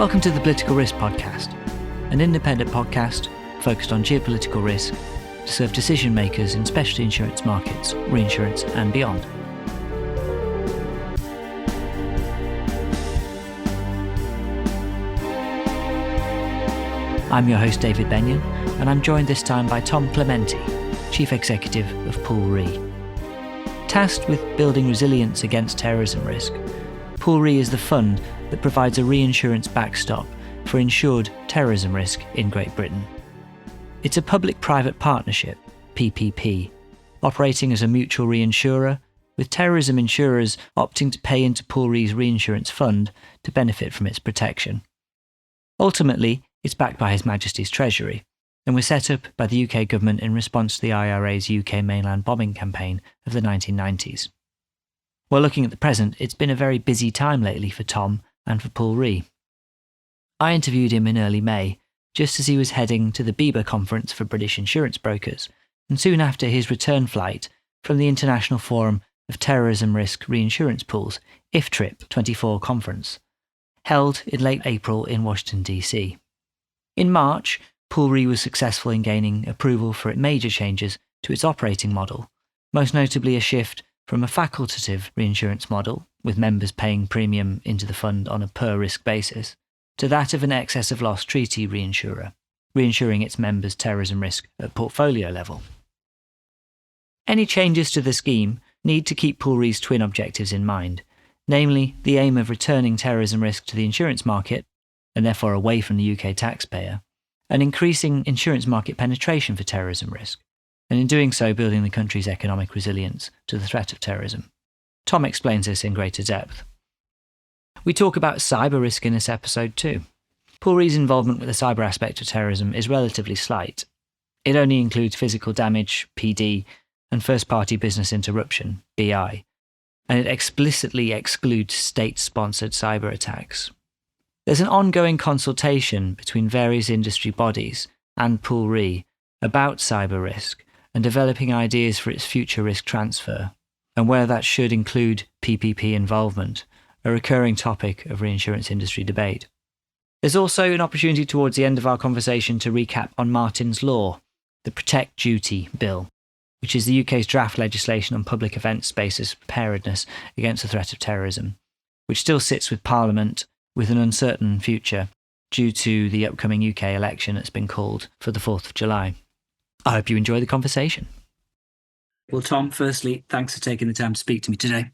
Welcome to the Political Risk Podcast, an independent podcast focused on geopolitical risk to serve decision makers in specialty insurance markets, reinsurance and beyond. I'm your host David Benyon, and I'm joined this time by Tom Clementi, Chief Executive of Pool Re. Tasked with building resilience against terrorism risk, Pool Re is the fund that provides a reinsurance backstop for insured terrorism risk in Great Britain. It's a public-private partnership, PPP, operating as a mutual reinsurer, with terrorism insurers opting to pay into Pool Re's reinsurance fund to benefit from its protection. Ultimately, it's backed by His Majesty's Treasury, and was set up by the UK government in response to the IRA's UK mainland bombing campaign of the 1990s. Well, looking at the present, it's been a very busy time lately for Tom and for Pool Re. I interviewed him in early May, just as he was heading to the BIBA conference for British insurance brokers, and soon after his return flight from the International Forum of Terrorism Risk Reinsurance Pools, IFTRIP 24 conference, held in late April in Washington, DC. In March, Pool Re was successful in gaining approval for major changes to its operating model, most notably a shift from a facultative reinsurance model, with members paying premium into the fund on a per-risk basis, to that of an excess of loss treaty reinsurer, reinsuring its members' terrorism risk at portfolio level. Any changes to the scheme need to keep Pool Re's twin objectives in mind, namely the aim of returning terrorism risk to the insurance market, and therefore away from the UK taxpayer, and increasing insurance market penetration for terrorism risk, and in doing so building the country's economic resilience to the threat of terrorism. Tom explains this in greater depth. We talk about cyber risk in this episode too. Pool Re's involvement with the cyber aspect of terrorism is relatively slight. It only includes physical damage, PD, and first-party business interruption, BI, and it explicitly excludes state-sponsored cyber attacks. There's an ongoing consultation between various industry bodies and Pool Re about cyber risk and developing ideas for its future risk transfer, and whether that should include PPP involvement, a recurring topic of reinsurance industry debate. There's also an opportunity towards the end of our conversation to recap on Martin's Law, the Protect Duty Bill, which is the UK's draft legislation on public event spaces preparedness against the threat of terrorism, which still sits with Parliament with an uncertain future due to the upcoming UK election that's been called for the 4th of July. I hope you enjoy the conversation. Well, Tom, firstly, thanks for taking the time to speak to me today.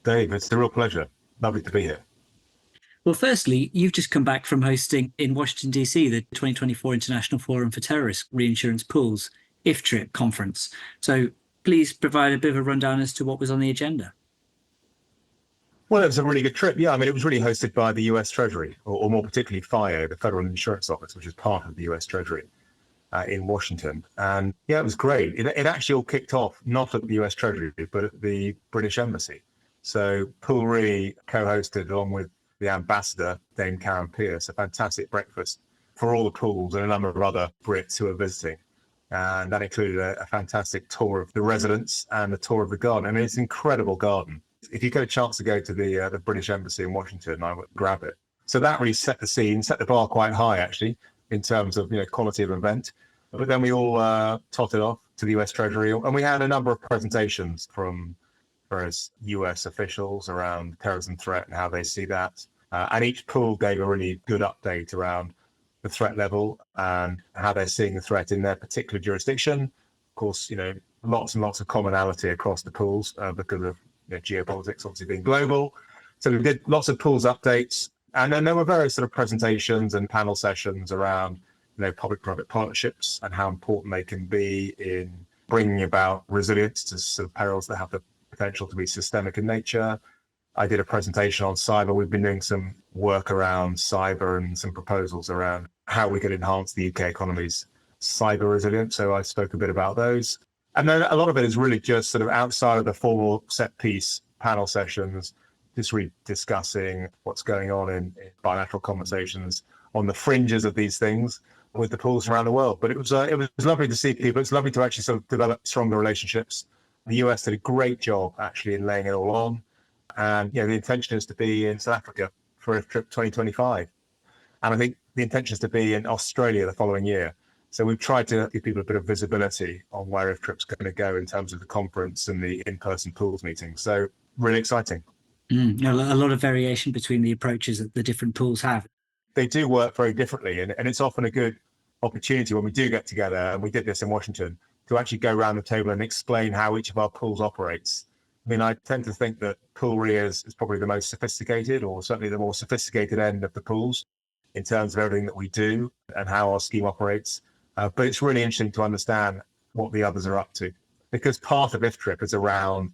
Dave, it's a real pleasure. Lovely to be here. Well, firstly, you've just come back from hosting in Washington, DC, the 2024 International Forum for Terrorist Reinsurance Pools, IFTRIP conference. So please provide a bit of a rundown as to what was on the agenda. Well, it was a really good trip. Yeah, I mean, it was really hosted by the US Treasury, or more particularly FIO, the Federal Insurance Office, which is part of the US Treasury in Washington. And yeah, it was great. It actually all kicked off not at the US Treasury, but at the British Embassy. So Pool Re co-hosted, along with the ambassador, Dame Karen Pierce, a fantastic breakfast for all the pools and a number of other Brits who were visiting. And that included a fantastic tour of the residence and a tour of the garden. I mean, it's an incredible garden. If you get a chance to go to the British Embassy in Washington, I would grab it. So that really set the scene, set the bar quite high, actually, in terms of quality of event. But then we all totted off to the US Treasury, and we had a number of presentations from various US officials around terrorism threat and how they see that. And each pool gave a really good update around the threat level and how they're seeing the threat in their particular jurisdiction. Of course, lots and lots of commonality across the pools because of geopolitics obviously being global. So we did lots of pools updates, and then there were various sort of presentations and panel sessions around public-private partnerships and how important they can be in bringing about resilience to sort of perils that have the potential to be systemic in nature. I did a presentation on cyber. We've been doing some work around cyber and some proposals around how we could enhance the UK economy's cyber resilience. So I spoke a bit about those. And then a lot of it is really just sort of outside of the formal set piece panel sessions, just really discussing what's going on in bilateral conversations on the fringes of these things with the pools around the world. But it was lovely to see people. It's lovely to actually sort of develop stronger relationships. The US did a great job actually in laying it all on. And the intention is to be in South Africa for IFTRIP 2025. And I think the intention is to be in Australia the following year. So we've tried to give people a bit of visibility on where IFTRIP's going to go in terms of the conference and the in-person pools meetings. So really exciting. A lot of variation between the approaches that the different pools have. They do work very differently, and it's often a good opportunity when we do get together, and we did this in Washington, to actually go around the table and explain how each of our pools operates. I mean, I tend to think that Pool Re is probably the most sophisticated, or certainly the more sophisticated end of the pools in terms of everything that we do and how our scheme operates. But it's really interesting to understand what the others are up to, because part of IFTRIP is around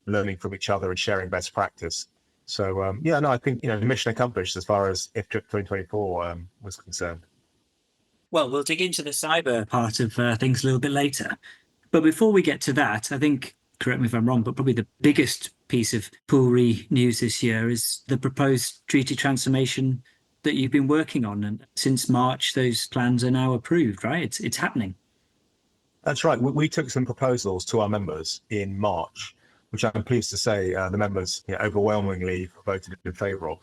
learning from each other and sharing best practice. So, I think, the mission accomplished as far as IFTRIP 2024 was concerned. Well, we'll dig into the cyber part of things a little bit later. But before we get to that, I think, correct me if I'm wrong, but probably the biggest piece of Pool Re news this year is the proposed treaty transformation that you've been working on. And since March, those plans are now approved, right? It's happening. That's right. We took some proposals to our members in March, which I'm pleased to say the members overwhelmingly voted in favour of.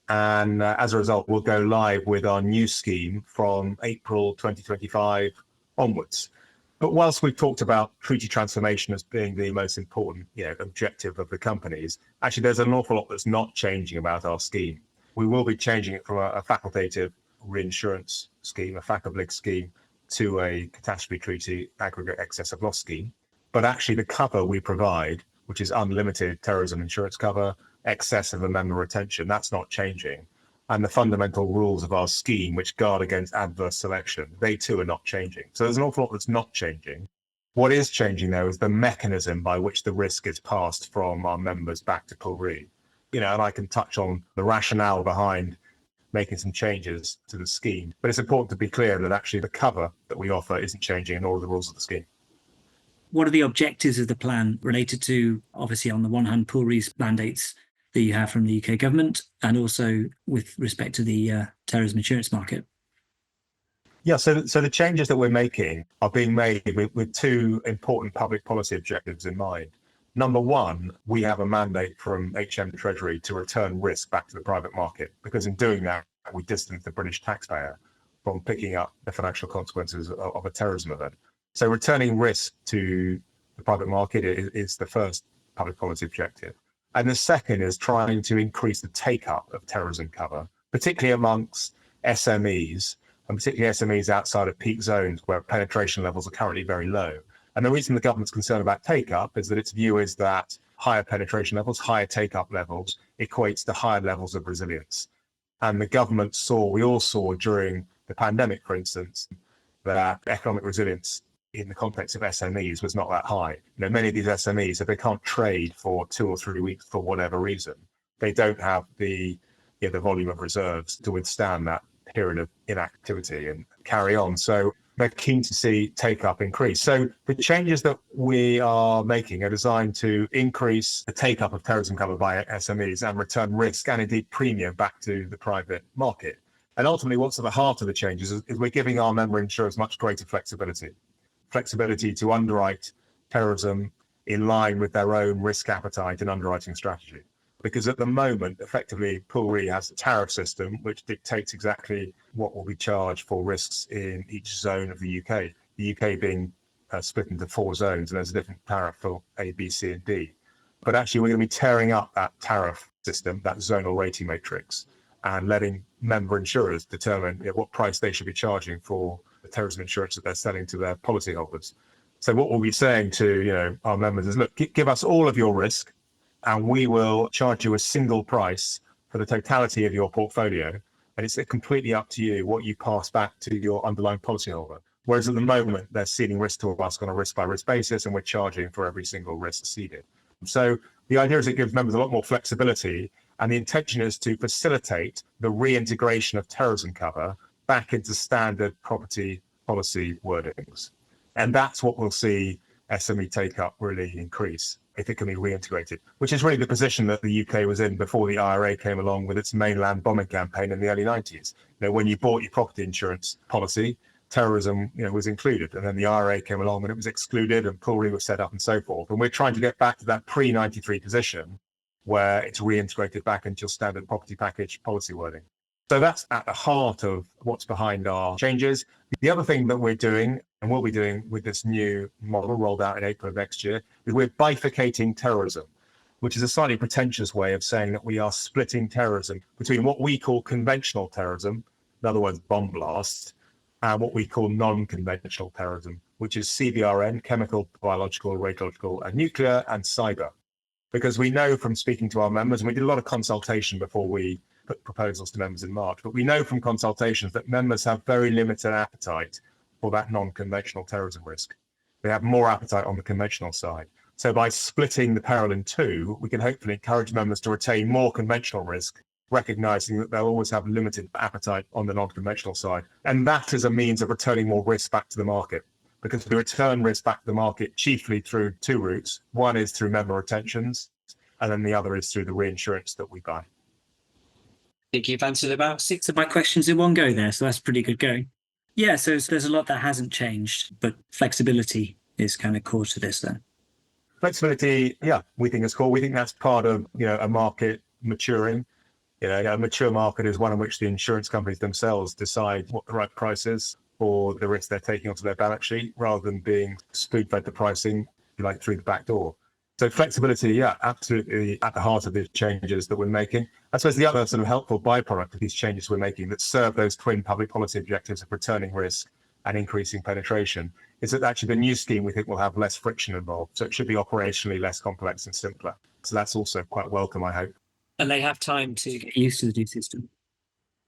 And as a result, we'll go live with our new scheme from April 2025 onwards. But whilst we've talked about treaty transformation as being the most important objective of the companies, actually there's an awful lot that's not changing about our scheme. We will be changing it from a facultative reinsurance scheme, a FAC-oblig scheme, to a catastrophe treaty aggregate excess of loss scheme. But actually the cover we provide, which is unlimited terrorism insurance cover, excess of a member retention, that's not changing. And the fundamental rules of our scheme, which guard against adverse selection, they too are not changing. So there's an awful lot that's not changing. What is changing, though, is the mechanism by which the risk is passed from our members back to Pool Re. And I can touch on the rationale behind making some changes to the scheme. But it's important to be clear that actually the cover that we offer isn't changing in all of the rules of the scheme. What are the objectives of the plan related to, obviously, on the one hand, Pool Re's mandates that you have from the UK government, and also with respect to the terrorism insurance market? Yeah, so the changes that we're making are being made with two important public policy objectives in mind. Number one, we have a mandate from Treasury to return risk back to the private market, because in doing that, we distance the British taxpayer from picking up the financial consequences of a terrorism event. So returning risk to the private market is the first public policy objective. And the second is trying to increase the take-up of terrorism cover, particularly amongst SMEs, and particularly SMEs outside of peak zones where penetration levels are currently very low. And the reason the government's concerned about take-up is that its view is that higher penetration levels, higher take-up levels, equates to higher levels of resilience. And the government we all saw during the pandemic, for instance, that economic resilience in the context of SMEs was not that high. Many of these SMEs, if they can't trade for 2 or 3 weeks for whatever reason, they don't have the volume of reserves to withstand that period of inactivity and carry on. So they're keen to see take-up increase. So the changes that we are making are designed to increase the take-up of terrorism cover by SMEs and return risk and indeed premium back to the private market. And ultimately, what's at the heart of the changes is we're giving our member insurers much greater flexibility to underwrite terrorism in line with their own risk appetite and underwriting strategy. Because at the moment, effectively, Pool Re has a tariff system which dictates exactly what will be charged for risks in each zone of the UK. The UK being split into 4 zones, and there's a different tariff for A, B, C, and D. But actually, we're going to be tearing up that tariff system, that zonal rating matrix, and letting member insurers determine what price they should be charging for the terrorism insurance that they're selling to their policyholders. So what we'll be saying to our members is, look, give us all of your risk, and we will charge you a single price for the totality of your portfolio. And it's completely up to you what you pass back to your underlying policyholder. Whereas at the moment, they're ceding risk to us on a risk-by-risk basis, and we're charging for every single risk ceded. So the idea is it gives members a lot more flexibility, and the intention is to facilitate the reintegration of terrorism cover back into standard property policy wordings. And that's what we'll see SME take-up really increase if it can be reintegrated, which is really the position that the UK was in before the IRA came along with its mainland bombing campaign in the early 90s. When you bought your property insurance policy, terrorism was included, and then the IRA came along and it was excluded, and Pool Re was set up and so forth. And we're trying to get back to that pre-93 position where it's reintegrated back into your standard property package policy wording. So that's at the heart of what's behind our changes. The other thing that we're doing and will be doing with this new model rolled out in April of next year is we're bifurcating terrorism, which is a slightly pretentious way of saying that we are splitting terrorism between what we call conventional terrorism, in other words, bomb blasts, and what we call non-conventional terrorism, which is CBRN, chemical, biological, radiological, and nuclear, and cyber. Because we know from speaking to our members, and we did a lot of consultation before we put proposals to members in March, but we know from consultations that members have very limited appetite for that non-conventional terrorism risk. They have more appetite on the conventional side. So by splitting the peril in two, we can hopefully encourage members to retain more conventional risk, recognizing that they'll always have limited appetite on the non-conventional side. And that is a means of returning more risk back to the market, because we return risk back to the market chiefly through two routes. One is through member retentions, and then the other is through the reinsurance that we buy. I think you've answered about 6 of my questions in one go there, so that's pretty good going. Yeah, so there's a lot that hasn't changed, but flexibility is kind of core to this then. Flexibility, yeah, we think is core. We think that's part of a market maturing. A mature market is one in which the insurance companies themselves decide what the right price is for the risk they're taking onto their balance sheet, rather than being spoon-fed the pricing, through the back door. So flexibility, yeah, absolutely at the heart of the changes that we're making. I suppose the other sort of helpful byproduct of these changes we're making that serve those twin public policy objectives of returning risk and increasing penetration is that actually the new scheme we think will have less friction involved. So it should be operationally less complex and simpler. So that's also quite welcome, I hope. And they have time to get used to the new system.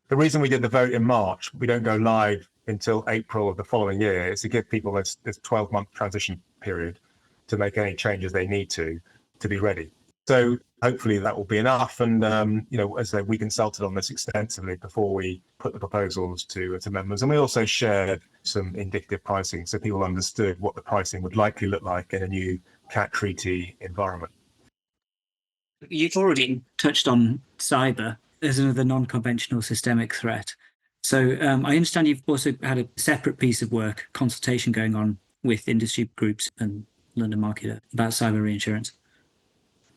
The reason we did the vote in March, we don't go live until April of the following year, is to give people this 12-month transition period to make any changes they need to be ready. So hopefully that will be enough. And, as I say, we consulted on this extensively before we put the proposals to members. And we also shared some indicative pricing so people understood what the pricing would likely look like in a new CAT treaty environment. You've already touched on cyber as another non-conventional systemic threat. So I understand you've also had a separate piece of work, consultation going on with industry groups and London Market about cyber reinsurance.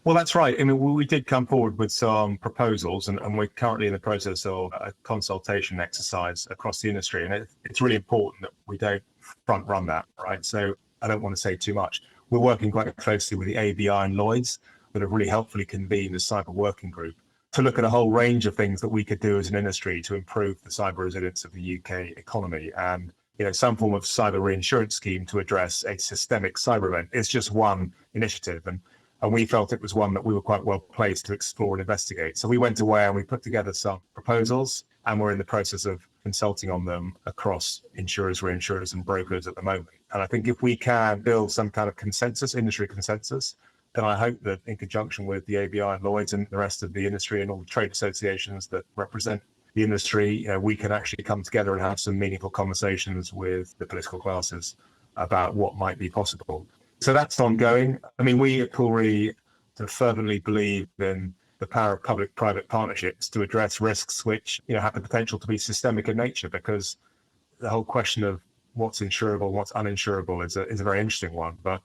Well, that's right. I mean, we did come forward with some proposals, and we're currently in the process of a consultation exercise across the industry. And it's really important that we don't front run that, right? So I don't want to say too much. We're working quite closely with the ABI and Lloyd's that have really helpfully convened the cyber working group to look at a whole range of things that we could do as an industry to improve the cyber resilience of the UK economy. And some form of cyber reinsurance scheme to address a systemic cyber event is just one initiative. And we felt it was one that we were quite well placed to explore and investigate. So we went away and we put together some proposals, and we're in the process of consulting on them across insurers, reinsurers, and brokers at the moment. And I think if we can build some kind of consensus, industry consensus, then I hope that in conjunction with the ABI and Lloyd's and the rest of the industry and all the trade associations that represent the industry, we can actually come together and have some meaningful conversations with the political classes about what might be possible. So that's ongoing. I mean, we at Pool Re fervently believe in the power of public-private partnerships to address risks which have the potential to be systemic in nature, because the whole question of what's insurable, what's uninsurable is a very interesting one. But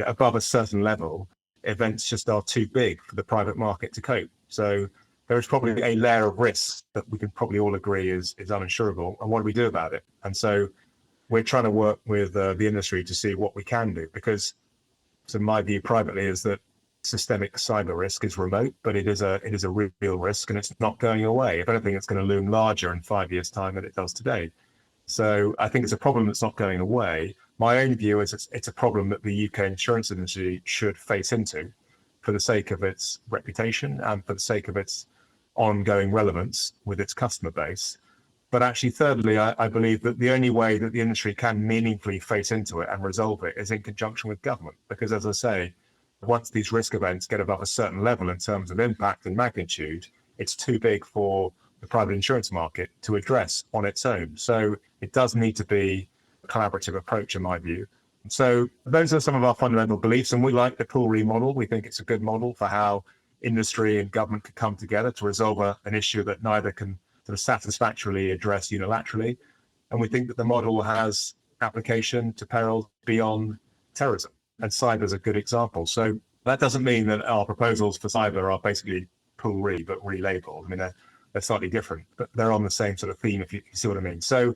above a certain level, events just are too big for the private market to cope. So there is probably a layer of risk that we can probably all agree is uninsurable. And what do we do about it? And so we're trying to work with the industry to see what we can do, because so my view privately is that systemic cyber risk is remote, but it is a real risk, and it's not going away. If anything, it's going to loom larger in 5 years' time than it does today. So I think it's a problem that's not going away. My own view is it's a problem that the UK insurance industry should face into for the sake of its reputation and for the sake of its ongoing relevance with its customer base. But actually, thirdly, I believe that the only way that the industry can meaningfully face into it and resolve it is in conjunction with government. Because as I say, once these risk events get above a certain level in terms of impact and magnitude, it's too big for the private insurance market to address on its own. So it does need to be a collaborative approach, in my view. So those are some of our fundamental beliefs, and we like the Pool Re model. We think it's a good model for how industry and government can come together to resolve an issue that neither can sort of satisfactorily address unilaterally. And we think that the model has application to perils beyond terrorism, and cyber is a good example. So that doesn't mean that our proposals for cyber are basically Pool Re, but relabeled. I mean, They're slightly different, but they're on the same sort of theme, if you see what I mean. So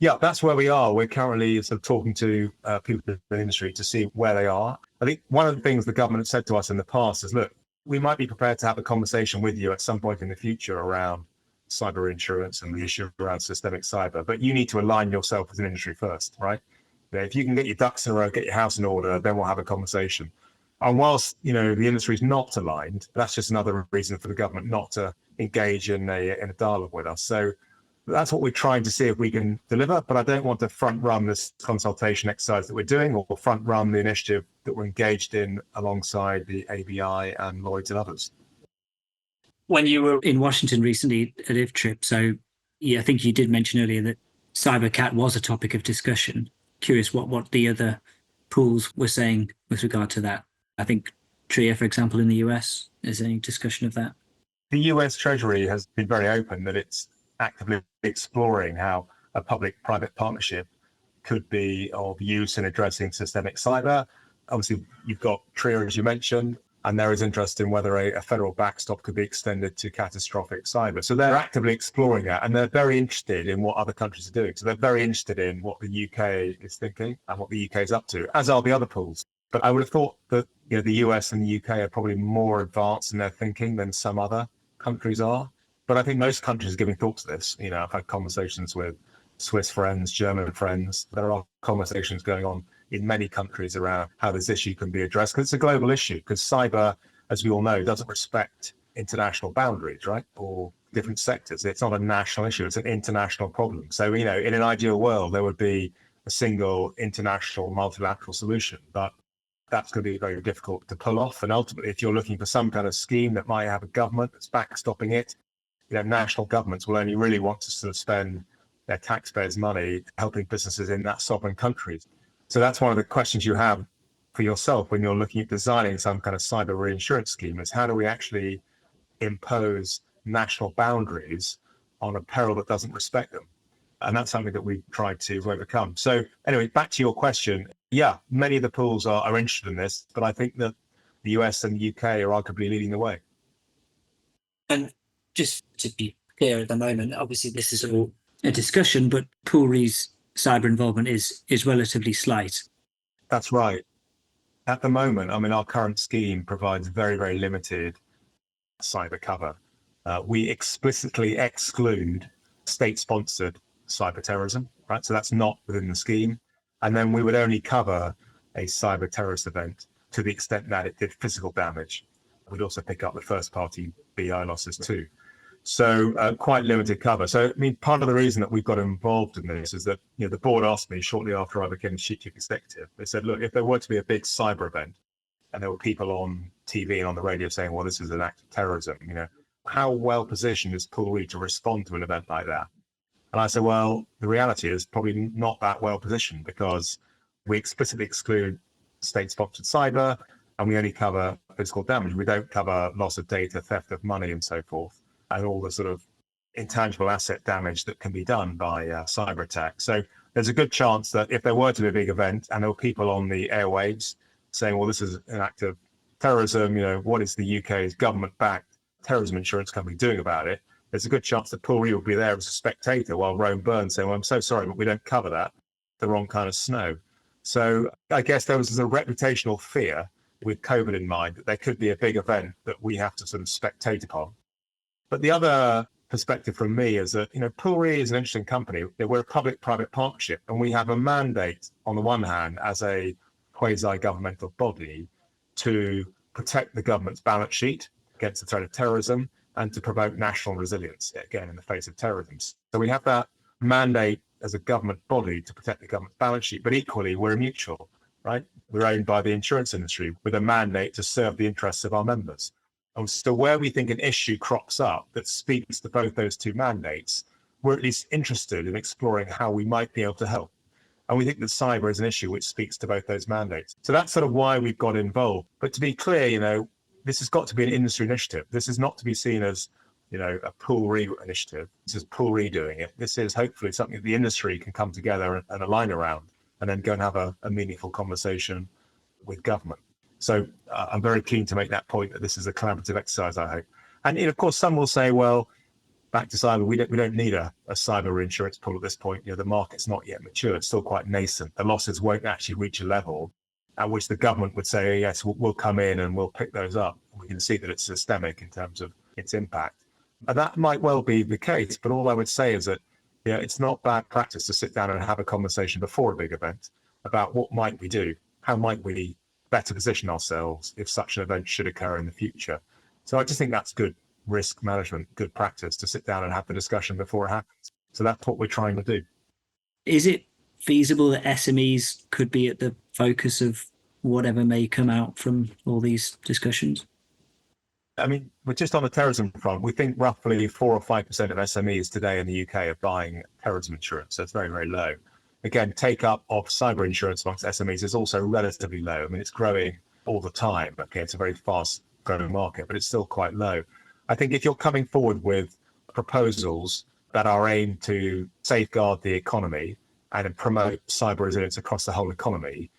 yeah, that's where we are. We're currently sort of talking to people in the industry to see where they are. I think one of the things the government has said to us in the past is, look, we might be prepared to have a conversation with you at some point in the future around cyber insurance and the issue around systemic cyber, but you need to align yourself as an industry first, right? If you can get your ducks in a row, get your house in order, then we'll have a conversation. And whilst, the industry is not aligned, that's just another reason for the government not to engage in a dialogue with us. So that's what we're trying to see if we can deliver, but I don't want to front run this consultation exercise that we're doing or front run the initiative that we're engaged in alongside the ABI and Lloyd's and others. When you were in Washington recently at IFTRIP, so yeah, I think you did mention earlier that CyberCat was a topic of discussion. Curious what the other pools were saying with regard to that. I think TRIA, for example, in the US, is there any discussion of that? The US Treasury has been very open that it's actively exploring how a public-private partnership could be of use in addressing systemic cyber. Obviously, you've got TRIA, as you mentioned, and there is interest in whether a federal backstop could be extended to catastrophic cyber. So they're actively exploring that, and they're very interested in what other countries are doing. So they're very interested in what the UK is thinking and what the UK is up to, as are the other pools. But I would have thought that the US and the UK are probably more advanced in their thinking than some other countries are. But I think most countries are giving thought to this. I've had conversations with Swiss friends, German friends. There are conversations going on in many countries around how this issue can be addressed, because it's a global issue, because cyber, as we all know, doesn't respect international boundaries, right? Or different sectors. It's not a national issue, it's an international problem. So, in an ideal world, there would be a single international multilateral solution, but that's going to be very difficult to pull off. And ultimately, if you're looking for some kind of scheme that might have a government that's backstopping it, national governments will only really want to sort of spend their taxpayers' money helping businesses in that sovereign countries. So that's one of the questions you have for yourself when you're looking at designing some kind of cyber reinsurance scheme, is how do we actually impose national boundaries on a peril that doesn't respect them? And that's something that we've tried to overcome. So anyway, back to your question. Yeah, many of the pools are interested in this, but I think that the US and the UK are arguably leading the way. And just to be clear at the moment, obviously this is all a discussion, but Pool Re's cyber involvement is relatively slight. That's right. At the moment, our current scheme provides very, very limited cyber cover. We explicitly exclude state-sponsored cyber terrorism, right? So that's not within the scheme. And then we would only cover a cyber terrorist event to the extent that it did physical damage. We'd also pick up the first-party BI losses too. So quite limited cover. So, part of the reason that we've got involved in this is that, the board asked me shortly after I became chief executive, they said, look, if there were to be a big cyber event and there were people on TV and on the radio saying, well, this is an act of terrorism, how well positioned is Pool Re to respond to an event like that? And I said, well, the reality is probably not that well positioned, because we explicitly exclude state-sponsored cyber and we only cover physical damage. We don't cover loss of data, theft of money and so forth, and all the sort of intangible asset damage that can be done by cyber attacks. So there's a good chance that if there were to be a big event and there were people on the airwaves saying, well, this is an act of terrorism, what is the UK's government-backed terrorism insurance company doing about it? There's a good chance that Pool Re will be there as a spectator while Rome burns, saying, well, I'm so sorry, but we don't cover that. The wrong kind of snow. So I guess there was a reputational fear with COVID in mind that there could be a big event that we have to sort of spectate upon. But the other perspective from me is that, Pool Re is an interesting company. We're a public-private partnership, and we have a mandate, on the one hand, as a quasi-governmental body to protect the government's balance sheet against the threat of terrorism and to promote national resilience, again, in the face of terrorism. So we have that mandate as a government body to protect the government's balance sheet, but equally, we're a mutual, right? We're owned by the insurance industry with a mandate to serve the interests of our members. And so where we think an issue crops up that speaks to both those two mandates, we're at least interested in exploring how we might be able to help. And we think that cyber is an issue which speaks to both those mandates. So that's sort of why we've got involved. But to be clear, this has got to be an industry initiative. This is not to be seen as, a Pool Re initiative. This is Pool Re doing it. This is hopefully something that the industry can come together and align around, and then go and have a meaningful conversation with government. So I'm very keen to make that point that this is a collaborative exercise, I hope. And of course, some will say, well, back to cyber, we don't need a cyber reinsurance pool at this point. The market's not yet mature; it's still quite nascent. The losses won't actually reach a level at which the government would say, yes, we'll come in and we'll pick those up. We can see that it's systemic in terms of its impact, and that might well be the case. But all I would say is that it's not bad practice to sit down and have a conversation before a big event about what might we do, how might we better position ourselves if such an event should occur in the future. So I just think that's good risk management, good practice to sit down and have the discussion before it happens. So that's what we're trying to do. Is it feasible that SMEs could be at the focus of whatever may come out from all these discussions? I mean, we're just on the terrorism front. We think roughly 4 or 5% of SMEs today in the UK are buying terrorism insurance. So it's very, very low. Again, take up of cyber insurance amongst SMEs is also relatively low. I mean, it's growing all the time. Okay, it's a very fast growing market, but it's still quite low. I think if you're coming forward with proposals that are aimed to safeguard the economy and promote cyber resilience across the whole economy,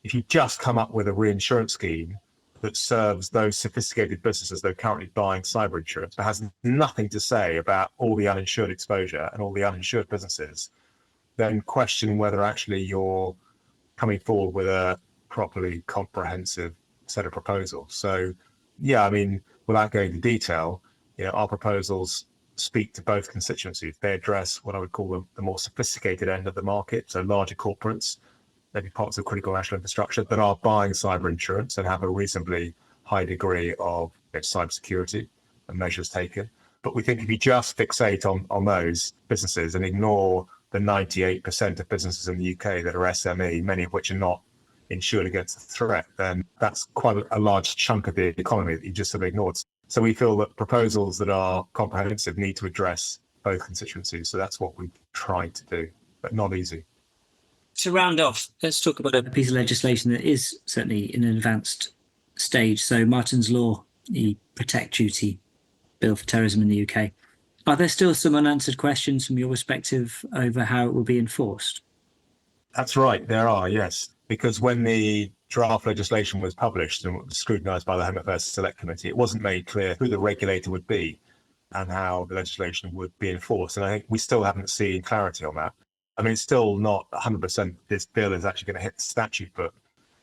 if you just come up with a reinsurance scheme that serves those sophisticated businesses that are currently buying cyber insurance, but has nothing to say about all the uninsured exposure and all the uninsured businesses, then question whether actually you're coming forward with a properly comprehensive set of proposals. So, yeah, I mean, without going into detail, our proposals speak to both constituencies. They address what I would call the more sophisticated end of the market, so larger corporates, maybe parts of critical national infrastructure that are buying cyber insurance and have a reasonably high degree of cybersecurity and measures taken. But we think if you just fixate on those businesses and ignore the 98% of businesses in the UK that are SME, many of which are not insured against the threat, then that's quite a large chunk of the economy that you just sort of ignored. So we feel that proposals that are comprehensive need to address both constituencies. So that's what we've tried to do, but not easy. To round off, let's talk about a piece of legislation that is certainly in an advanced stage. So Martin's Law, the Protect Duty Bill for Terrorism in the UK. Are there still some unanswered questions from your perspective over how it will be enforced? That's right, there are, yes. Because when the draft legislation was published and was scrutinised by the Home Affairs Select Committee, it wasn't made clear who the regulator would be and how the legislation would be enforced. And I think we still haven't seen clarity on that. I mean, it's still not 100% this bill is actually going to hit the statute book.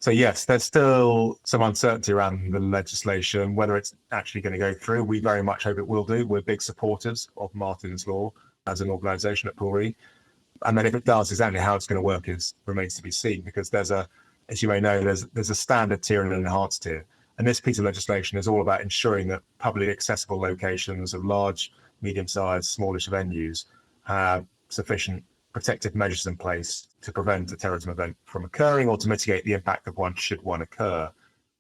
So yes, there's still some uncertainty around the legislation, whether it's actually going to go through. We very much hope it will do. We're big supporters of Martin's Law as an organisation at Pool Re. And then if it does, exactly how it's going to work remains to be seen, because there's as you may know, there's a standard tier and an enhanced tier. And this piece of legislation is all about ensuring that publicly accessible locations of large, medium-sized, smallish venues have sufficient protective measures in place to prevent a terrorism event from occurring or to mitigate the impact of one should one occur.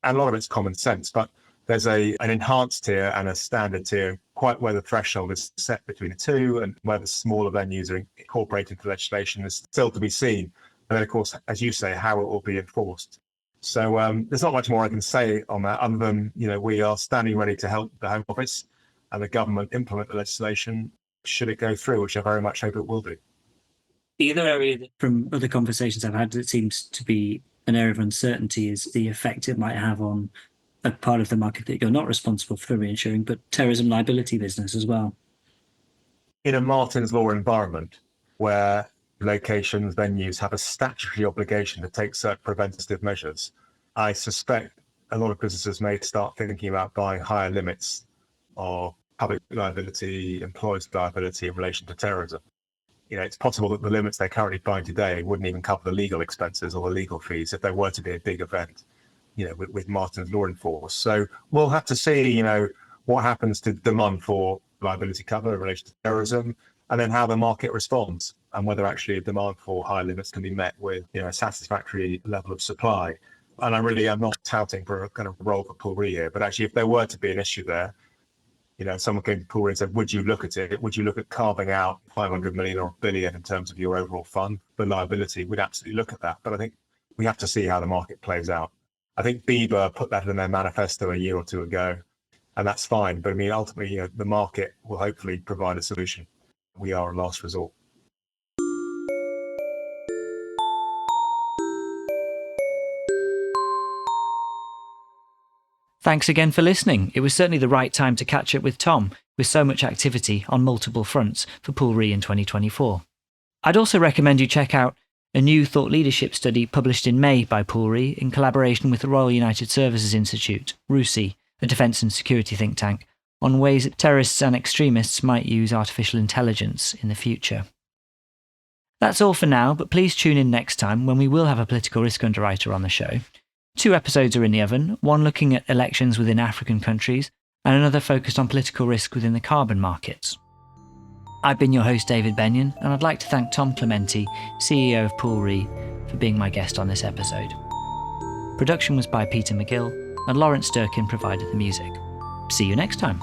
And a lot of it's common sense, but there's an enhanced tier and a standard tier, quite where the threshold is set between the two and where the smaller venues are incorporated into legislation is still to be seen. And then, of course, as you say, how it will be enforced. So there's not much more I can say on that other than, we are standing ready to help the Home Office and the government implement the legislation should it go through, which I very much hope it will do. The other area that, from other conversations I've had, that seems to be an area of uncertainty is the effect it might have on a part of the market that you're not responsible for reinsuring, but terrorism liability business as well. In a Martin's Law environment where locations, venues have a statutory obligation to take certain preventative measures, I suspect a lot of businesses may start thinking about buying higher limits of public liability, employees' liability in relation to terrorism. It's possible that the limits they're currently buying today wouldn't even cover the legal expenses or the legal fees if there were to be a big event, with Martin's Law enforced. So we'll have to see, what happens to demand for liability cover in relation to terrorism, and then how the market responds, and whether actually a demand for higher limits can be met with, a satisfactory level of supply. And I'm not touting for a kind of role for Pool Re here, but actually, if there were to be an issue there, someone came to Pool Re and said, would you look at it? Would you look at carving out 500 million or a billion in terms of your overall fund for liability? We'd absolutely look at that. But I think we have to see how the market plays out. I think BIBA put that in their manifesto a year or two ago, and that's fine. But I mean, ultimately, the market will hopefully provide a solution. We are a last resort. Thanks again for listening. It was certainly the right time to catch up with Tom. with so much activity on multiple fronts for Pool Re in 2024. I'd also recommend you check out a new thought leadership study published in May by Pool Re in collaboration with the Royal United Services Institute, RUSI, a defence and security think tank, on ways that terrorists and extremists might use artificial intelligence in the future. That's all for now, but please tune in next time when we will have a political risk underwriter on the show. 2 episodes are in the oven, one looking at elections within African countries, and another focused on political risk within the carbon markets. I've been your host, David Benyon, and I'd like to thank Tom Clementi, CEO of Pool Re, for being my guest on this episode. Production was by Peter McGill, and Lawrence Durkin provided the music. See you next time.